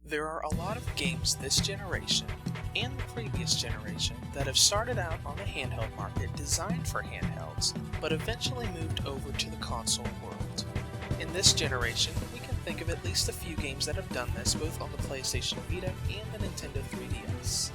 There are a lot of games this generation and the previous generation that have started out on the handheld market designed for handhelds, but eventually moved over to the console world. In this generation, we can think of at least a few games that have done this both on the PlayStation Vita and the Nintendo 3DS.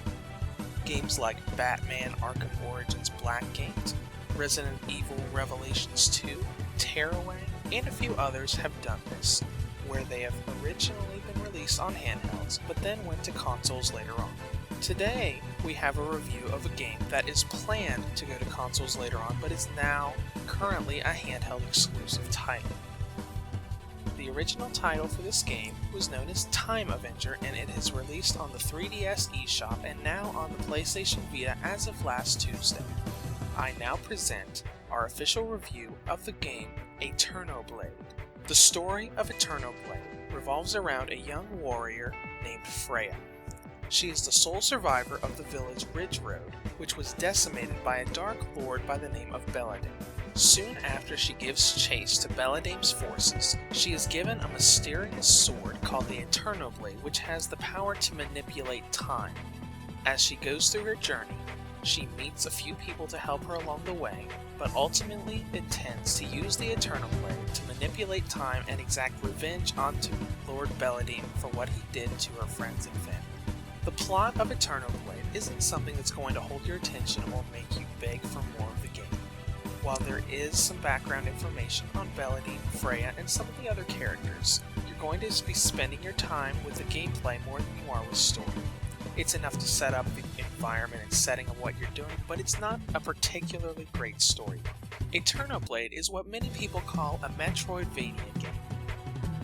Games like Batman Arkham Origins Blackgate, Resident Evil Revelations 2, Tearaway, and a few others have done this, where they have originally been released on handhelds, but then went to consoles later on. Today, we have a review of a game that is planned to go to consoles later on, but is now currently a handheld exclusive title. The original title for this game was known as Time Avenger, and it is released on the 3DS eShop and now on the PlayStation Vita as of last Tuesday. I now present our official review of the game Aeterno Blade. The story of Aeterno Blade revolves around a young warrior named Freya. She is the sole survivor of the village Ridge Road, which was decimated by a dark lord by the name of Belladame. Soon after she gives chase to Belladame's forces, she is given a mysterious sword called the Aeterno Blade, which has the power to manipulate time. As she goes through her journey, she meets a few people to help her along the way, but ultimately intends to use the Aeterno Blade to manipulate time and exact revenge onto Lord Belladame for what he did to her friends and family. The plot of Aeterno Blade isn't something that's going to hold your attention or make you beg for more of the game. While there is some background information on Belladame, Freya, and some of the other characters, you're going to be spending your time with the gameplay more than you are with story. It's enough to set up the environment and setting of what you're doing, but it's not a particularly great story. Aeterno Blade is what many people call a Metroidvania game.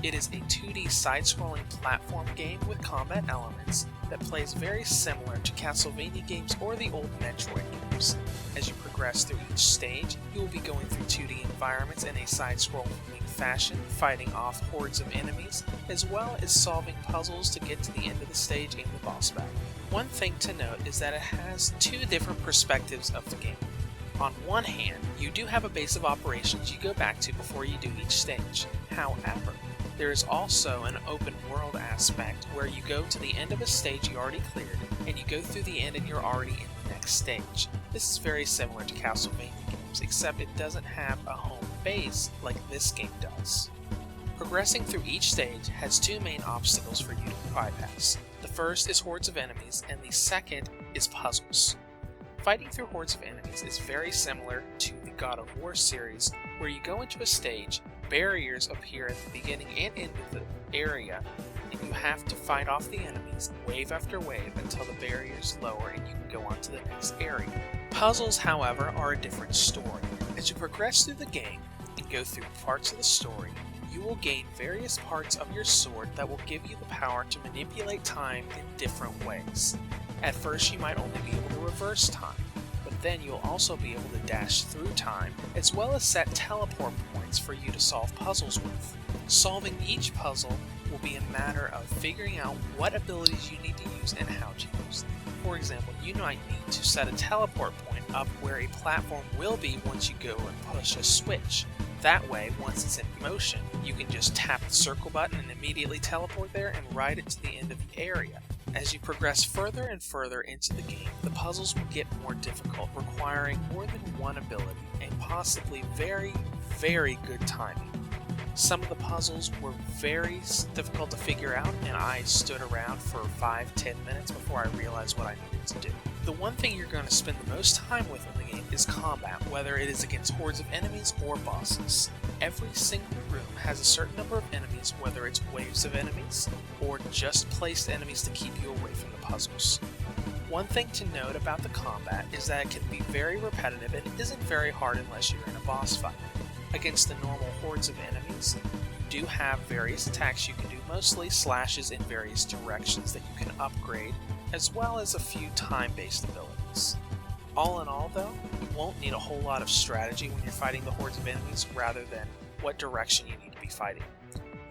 It is a 2D side-scrolling platform game with combat elements that plays very similar to Castlevania games or the old Metroid games. As you progress through each stage, you will be going through 2D environments in a side-scrolling fashion, fighting off hordes of enemies, as well as solving puzzles to get to the end of the stage and the boss battle. One thing to note is that it has two different perspectives of the game. On one hand, you do have a base of operations you go back to before you do each stage. However, there is also an open world aspect where you go to the end of a stage you already cleared, and you go through the end and you're already in the next stage. This is very similar to Castlevania games, except it doesn't have a home base like this game does. Progressing through each stage has two main obstacles for you to bypass. The first is hordes of enemies, and the second is puzzles. Fighting through hordes of enemies is very similar to the God of War series, where you go into a stage, barriers appear at the beginning and end of the area, and you have to fight off the enemies wave after wave until the barriers lower and you can go on to the next area. Puzzles, however, are a different story. As you progress through the game and go through parts of the story, you will gain various parts of your sword that will give you the power to manipulate time in different ways. At first, you might only be able to reverse time, but then you'll also be able to dash through time, as well as set teleport points for you to solve puzzles with. Solving each puzzle will be a matter of figuring out what abilities you need to use and how to use them. For example, you might need to set a teleport point up where a platform will be once you go and push a switch. That way, once it's in motion, you can just tap the circle button and immediately teleport there and ride it to the end of the area. As you progress further and further into the game, the puzzles will get more difficult, requiring more than one ability and possibly very, very good timing. Some of the puzzles were very difficult to figure out, and I stood around for 5-10 minutes before I realized what I needed to do. The one thing you're going to spend the most time with in the game is combat, whether it is against hordes of enemies or bosses. Every single room has a certain number of enemies, whether it's waves of enemies or just placed enemies to keep you away from the puzzles. One thing to note about the combat is that it can be very repetitive and isn't very hard unless you're in a boss fight. Against the normal hordes of enemies, you do have various attacks you can do, mostly slashes in various directions that you can upgrade, as well as a few time-based abilities. All in all though, you won't need a whole lot of strategy when you're fighting the hordes of enemies rather than what direction you need to be fighting.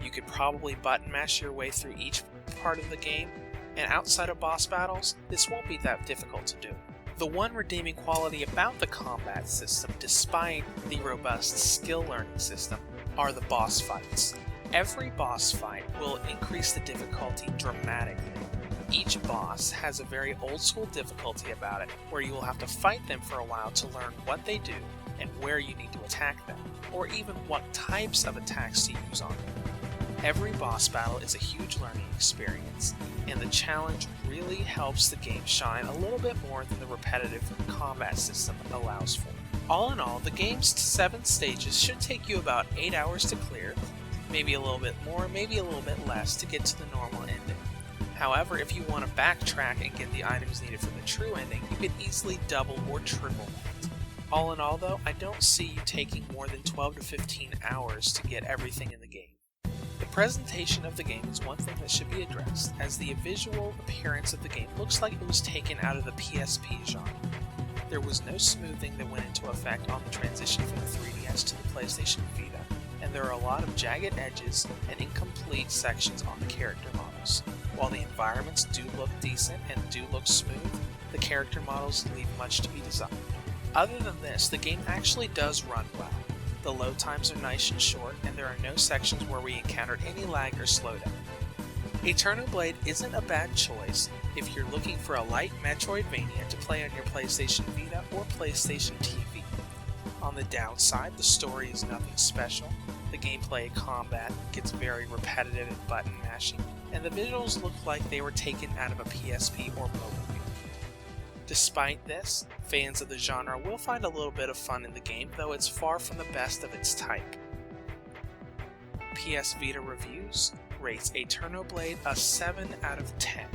You could probably button mash your way through each part of the game, and outside of boss battles, this won't be that difficult to do. The one redeeming quality about the combat system, despite the robust skill learning system, are the boss fights. Every boss fight will increase the difficulty dramatically. Each boss has a very old school difficulty about it, where you will have to fight them for a while to learn what they do and where you need to attack them, or even what types of attacks to use on them. Every boss battle is a huge learning experience, and the challenge really helps the game shine a little bit more than the repetitive combat system allows for. All in all, the game's 7 stages should take you about 8 hours to clear, maybe a little bit more, maybe a little bit less to get to the normal ending. However, if you want to backtrack and get the items needed for the true ending, you can easily double or triple that. All in all though, I don't see you taking more than 12 to 15 hours to get everything in the game. The presentation of the game is one thing that should be addressed, as the visual appearance of the game looks like it was taken out of the PSP genre. There was no smoothing that went into effect on the transition from the 3DS to the PlayStation Vita, and there are a lot of jagged edges and incomplete sections on the character models. While the environments do look decent and do look smooth, the character models leave much to be desired. Other than this, the game actually does run well. The load times are nice and short, and there are no sections where we encountered any lag or slowdown. Aeterno Blade isn't a bad choice if you're looking for a light Metroidvania to play on your PlayStation Vita or PlayStation TV. On the downside, the story is nothing special, the gameplay combat gets very repetitive and button mashing, and the visuals look like they were taken out of a PSP or mobile game. Despite this, fans of the genre will find a little bit of fun in the game, though it's far from the best of its type. PS Vita Reviews rates Aeterno Blade a 7 out of 10.